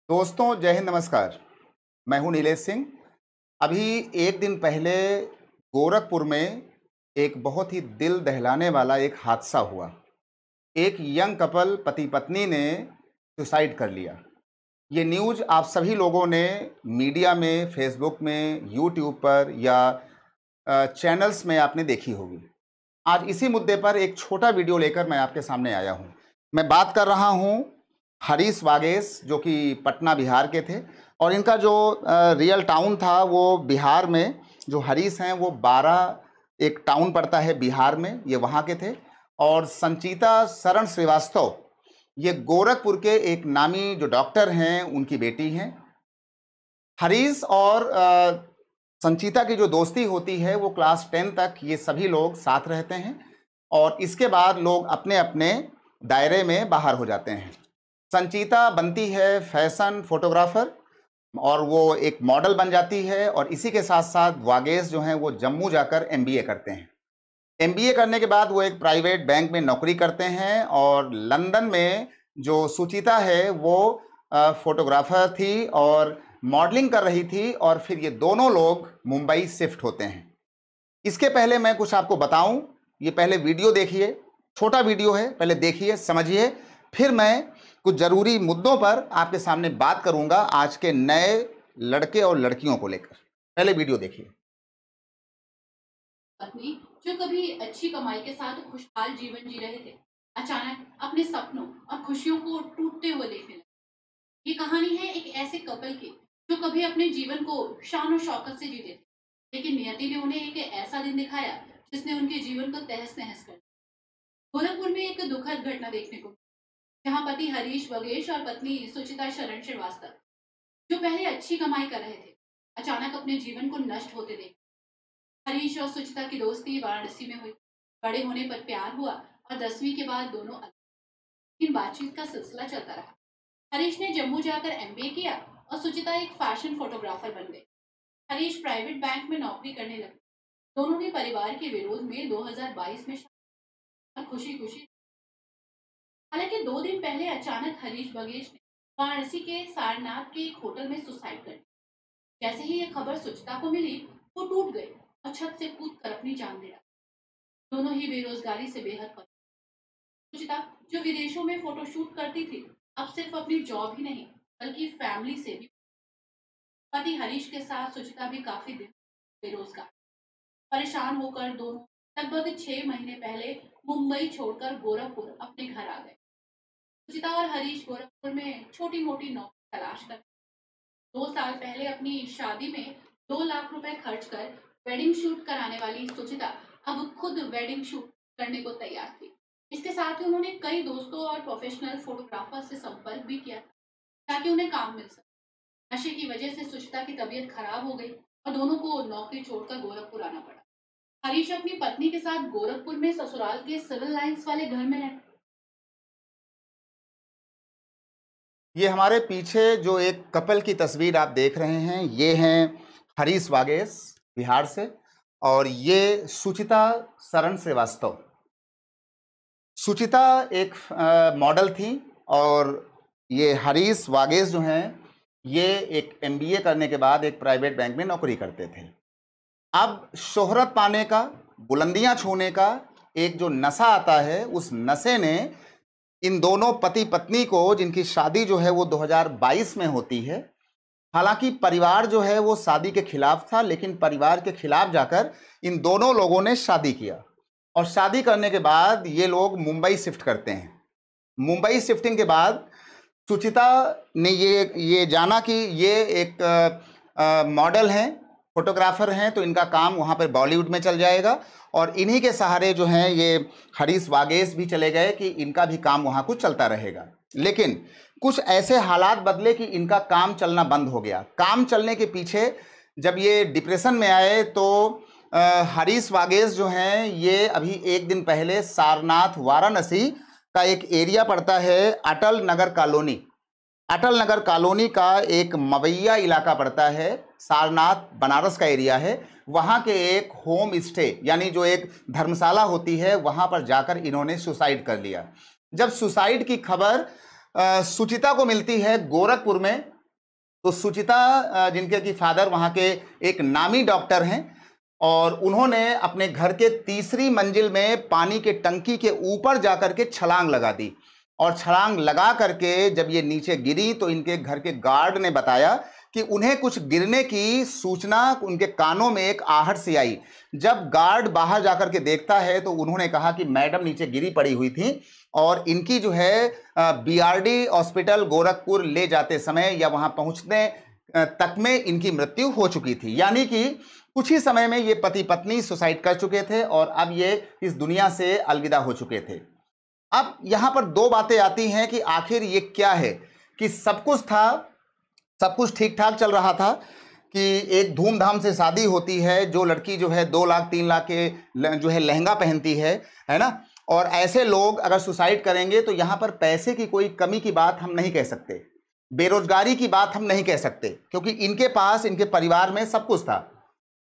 दोस्तों जय हिंद, नमस्कार। मैं हूं नीलेश सिंह। अभी एक दिन पहले गोरखपुर में एक बहुत ही दिल दहलाने वाला एक हादसा हुआ। एक यंग कपल पति पत्नी ने सुसाइड कर लिया। ये न्यूज़ आप सभी लोगों ने मीडिया में, फेसबुक में, यूट्यूब पर या चैनल्स में आपने देखी होगी। आज इसी मुद्दे पर एक छोटा वीडियो लेकर मैं आपके सामने आया हूं। मैं बात कर रहा हूं हरीश वागेश, जो कि पटना बिहार के थे, और इनका जो रियल टाउन था वो बिहार में, जो हरीश हैं वो 12 एक टाउन पड़ता है बिहार में, ये वहाँ के थे। और संचिता शरण श्रीवास्तव ये गोरखपुर के एक नामी जो डॉक्टर हैं उनकी बेटी हैं। हरीश और संचिता की जो दोस्ती होती है वो क्लास 10 तक ये सभी लोग साथ रहते हैं और इसके बाद लोग अपने अपने दायरे में बाहर हो जाते हैं। संचिता बनती है फैशन फोटोग्राफर और वो एक मॉडल बन जाती है, और इसी के साथ साथ वागेश जो हैं वो जम्मू जाकर MBA करते हैं। MBA करने के बाद वो एक प्राइवेट बैंक में नौकरी करते हैं, और लंदन में जो सुचिता है वो फोटोग्राफर थी और मॉडलिंग कर रही थी, और फिर ये दोनों लोग मुंबई शिफ्ट होते हैं। इसके पहले मैं कुछ आपको बताऊं, ये पहले वीडियो देखिए, छोटा वीडियो है, पहले देखिए, समझिए, फिर मैं कुछ ज़रूरी मुद्दों पर आपके सामने बात करूंगा आज के नए लड़के और लड़कियों को लेकर। पहले वीडियो देखिए। पत्नी जो कभी अच्छी कमाई के साथ खुशहाल जीवन जी रहे थे, अचानक अपने सपनों और खुशियों को टूटते हुए देखने लगे। ये कहानी है एक ऐसे कपल की जो कभी अपने जीवन को शान और शौकत से जीते थे, लेकिन नियति ने उन्हें एक ऐसा दिन दिखाया जिसने उनके जीवन को तहस नहस कर दिया। गोरखपुर में एक दुखद घटना देखने को मिली, जहाँ पति हरीश वागेश और पत्नी सुचिता शरण श्रीवास्तव, जो पहले अच्छी कमाई कर रहे थे, अचानक अपने जीवन को नष्ट होते देख। हरीश और सुचिता की दोस्ती वाराणसी में हुई। बड़े होने पर प्यार हुआ और 10वीं के बाद दोनों अलग। लेकिन बातचीत का सिलसिला चलता रहा। हरीश ने जम्मू जाकर MBA किया और सुचिता एक फैशन फोटोग्राफर बन गई। हरीश प्राइवेट बैंक में नौकरी करने लगे। दोनों ने परिवार के विरोध में 2022 में और खुशी खुशी। हालांकि 2 दिन पहले अचानक हरीश वागेश ने वाराणसी के सारनाथ के एक होटल में सुसाइड कर लिया। जैसे ही ये खबर सुचिता को मिली, वो टूट गई और छत से कूद कर अपनी जान दे डाली। दोनों ही बेरोजगारी से बेहद परेशान। सुचिता जो विदेशों में फोटोशूट करती थी, अब सिर्फ अपनी जॉब ही नहीं बल्कि फैमिली से भी। पति हरीश के साथ सुचिता भी काफी दिन बेरोजगार। परेशान होकर दोनों लगभग 6 महीने पहले मुंबई छोड़कर गोरखपुर अपने घर आ गए। सुचिता और हरीश गोरखपुर में छोटी मोटी नौकरी तलाश कर 2 साल पहले अपनी शादी में 2 लाख रुपए खर्च कर वेडिंग शूट कराने वाली सुचिता अब खुद वेडिंग शूट करने को तैयार थी। इसके साथ ही उन्होंने कई दोस्तों और प्रोफेशनल फोटोग्राफर से संपर्क भी किया ताकि उन्हें काम मिल सके। नशे की वजह से सुचिता की तबीयत खराब हो गई और दोनों को नौकरी छोड़कर गोरखपुर आना पड़ा। हरीश अपनी पत्नी के साथ गोरखपुर में ससुराल के सिविल लाइंस वाले घर में रहते। ये हमारे पीछे जो एक कपल की तस्वीर आप देख रहे हैं, ये हैं हरीश वागेश बिहार से, और ये सुचिता शरण श्रीवास्तव। सुचिता एक मॉडल थी और ये हरीश वागेश जो हैं ये एक MBA करने के बाद एक प्राइवेट बैंक में नौकरी करते थे। अब शोहरत पाने का, बुलंदियां छूने का एक जो नशा आता है, उस नशे ने इन दोनों पति पत्नी को, जिनकी शादी जो है वो 2022 में होती है, हालांकि परिवार जो है वो शादी के खिलाफ था, लेकिन परिवार के खिलाफ जाकर इन दोनों लोगों ने शादी किया, और शादी करने के बाद ये लोग मुंबई शिफ्ट करते हैं। मुंबई शिफ्टिंग के बाद सुचिता ने ये जाना कि ये एक मॉडल हैं, फोटोग्राफर हैं, तो इनका काम वहाँ पर बॉलीवुड में चल जाएगा, और इन्हीं के सहारे जो हैं ये हरीश वागेश भी चले गए कि इनका भी काम वहाँ कुछ चलता रहेगा। लेकिन कुछ ऐसे हालात बदले कि इनका काम चलना बंद हो गया। काम चलने के पीछे जब ये डिप्रेशन में आए तो हरीश वागेश जो हैं ये अभी एक दिन पहले सारनाथ वाराणसी का एक एरिया पड़ता है, अटल नगर कॉलोनी। अटल नगर कॉलोनी का एक मवैया इलाका पड़ता है, सारनाथ बनारस का एरिया है, वहाँ के एक होम स्टे यानी जो एक धर्मशाला होती है, वहाँ पर जाकर इन्होंने सुसाइड कर लिया। जब सुसाइड की खबर सुचिता को मिलती है गोरखपुर में, तो सुचिता जिनके की फादर वहाँ के एक नामी डॉक्टर हैं, और उन्होंने अपने घर के तीसरी मंजिल में पानी के टंकी के ऊपर जाकर के छलांग लगा दी, और छलांग लगा करके जब ये नीचे गिरी तो इनके घर के गार्ड ने बताया कि उन्हें कुछ गिरने की सूचना उनके कानों में एक आहट सी आई। जब गार्ड बाहर जाकर के देखता है तो उन्होंने कहा कि मैडम नीचे गिरी पड़ी हुई थी, और इनकी जो है बीआरडी हॉस्पिटल गोरखपुर ले जाते समय या वहां पहुंचने तक में इनकी मृत्यु हो चुकी थी। यानी कि कुछ ही समय में ये पति पत्नी सुसाइड कर चुके थे और अब ये इस दुनिया से अलविदा हो चुके थे। अब यहां पर दो बातें आती हैं कि आखिर ये क्या है, कि सब कुछ था, सब कुछ ठीक ठाक चल रहा था, कि एक धूमधाम से शादी होती है, जो लड़की जो है 2 लाख 3 लाख के जो है लहंगा पहनती है ना, और ऐसे लोग अगर सुसाइड करेंगे तो यहाँ पर पैसे की कोई कमी की बात हम नहीं कह सकते, बेरोजगारी की बात हम नहीं कह सकते, क्योंकि इनके पास, इनके परिवार में सब कुछ था।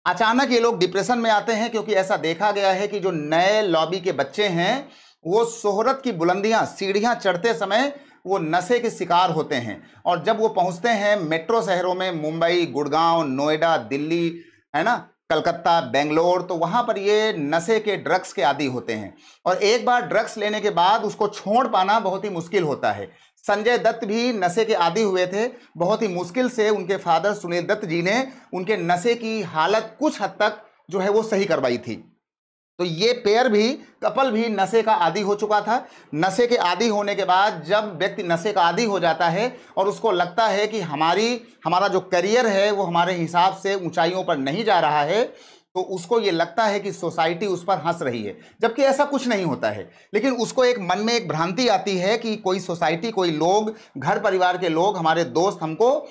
अचानक ये लोग डिप्रेशन में आते हैं, क्योंकि ऐसा देखा गया है कि जो नए लॉबी के बच्चे हैं वो शोहरत की बुलंदियां, सीढ़ियां चढ़ते समय वो नशे के शिकार होते हैं, और जब वो पहुंचते हैं मेट्रो शहरों में, मुंबई, गुड़गांव, नोएडा, दिल्ली, है ना, कलकत्ता, बेंगलोर, तो वहां पर ये नशे के, ड्रग्स के आदी होते हैं, और एक बार ड्रग्स लेने के बाद उसको छोड़ पाना बहुत ही मुश्किल होता है। संजय दत्त भी नशे के आदी हुए थे, बहुत ही मुश्किल से उनके फादर सुनील दत्त जी ने उनके नशे की हालत कुछ हद तक जो है वो सही करवाई थी। तो ये पेयर भी, कपल भी नशे का आदी हो चुका था। नशे के आदी होने के बाद जब व्यक्ति नशे का आदी हो जाता है और उसको लगता है कि हमारा जो करियर है वो हमारे हिसाब से ऊंचाइयों पर नहीं जा रहा है, तो उसको ये लगता है कि सोसाइटी उस पर हंस रही है, जबकि ऐसा कुछ नहीं होता है। लेकिन उसको एक मन में एक भ्रांति आती है कि कोई सोसाइटी, कोई लोग, घर परिवार के लोग, हमारे दोस्त हमको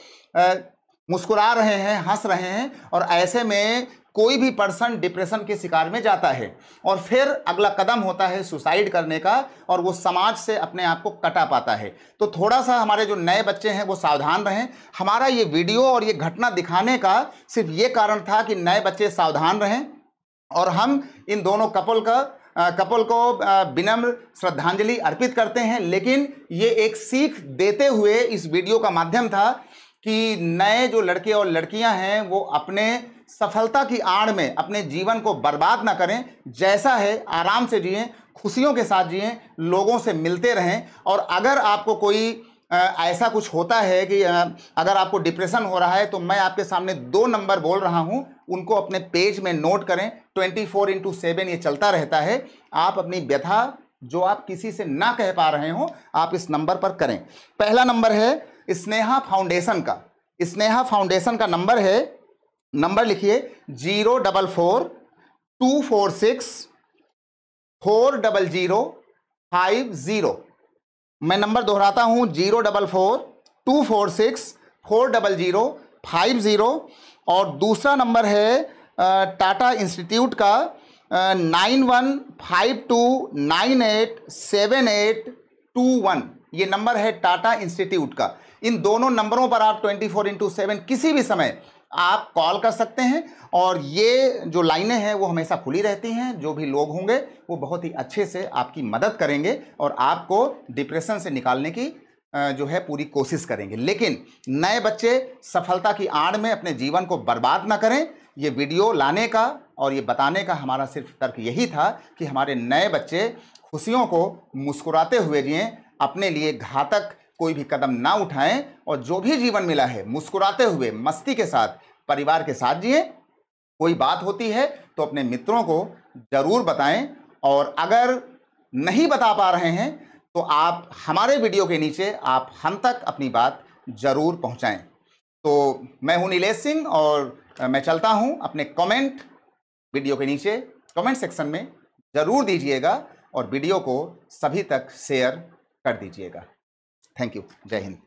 मुस्कुरा रहे हैं, हंस रहे हैं, और ऐसे में कोई भी पर्सन डिप्रेशन के शिकार में जाता है, और फिर अगला कदम होता है सुसाइड करने का, और वो समाज से अपने आप को कटा पाता है। तो थोड़ा सा हमारे जो नए बच्चे हैं वो सावधान रहें। हमारा ये वीडियो और ये घटना दिखाने का सिर्फ ये कारण था कि नए बच्चे सावधान रहें, और हम इन दोनों कपल को विनम्र श्रद्धांजलि अर्पित करते हैं। लेकिन ये एक सीख देते हुए इस वीडियो का माध्यम था कि नए जो लड़के और लड़कियां हैं वो अपने सफलता की आड़ में अपने जीवन को बर्बाद ना करें, जैसा है आराम से जिएं, खुशियों के साथ जिएं, लोगों से मिलते रहें। और अगर आपको कोई ऐसा कुछ होता है कि अगर आपको डिप्रेशन हो रहा है, तो मैं आपके सामने 2 नंबर बोल रहा हूं, उनको अपने पेज में नोट करें। 24/7 ये चलता रहता है। आप अपनी व्यथा जो आप किसी से ना कह पा रहे हो, आप इस नंबर पर करें। पहला नंबर है स्नेहा फाउंडेशन का। स्नेहा फाउंडेशन का नंबर है, नंबर लिखिए 044240050। मैं नंबर दोहराता हूं, 044240050। और दूसरा नंबर है टाटा इंस्टीट्यूट का 9152987821। ये नंबर है टाटा इंस्टीट्यूट का। इन दोनों नंबरों पर आप 24/7 किसी भी समय आप कॉल कर सकते हैं, और ये जो लाइनें हैं वो हमेशा खुली रहती हैं। जो भी लोग होंगे वो बहुत ही अच्छे से आपकी मदद करेंगे और आपको डिप्रेशन से निकालने की जो है पूरी कोशिश करेंगे। लेकिन नए बच्चे सफलता की आड़ में अपने जीवन को बर्बाद ना करें। ये वीडियो लाने का और ये बताने का हमारा सिर्फ तर्क यही था कि हमारे नए बच्चे खुशियों को मुस्कुराते हुए जिएं, अपने लिए घातक कोई भी कदम ना उठाएं, और जो भी जीवन मिला है मुस्कुराते हुए, मस्ती के साथ, परिवार के साथ जिएं। कोई बात होती है तो अपने मित्रों को जरूर बताएं, और अगर नहीं बता पा रहे हैं तो आप हमारे वीडियो के नीचे आप हम तक अपनी बात जरूर पहुंचाएं। तो मैं हूं नीलेश सिंह, और मैं चलता हूं। अपने कमेंट वीडियो के नीचे कमेंट सेक्शन में जरूर दीजिएगा, और वीडियो को सभी तक शेयर कर दीजिएगा। Thank you. जय हिंद।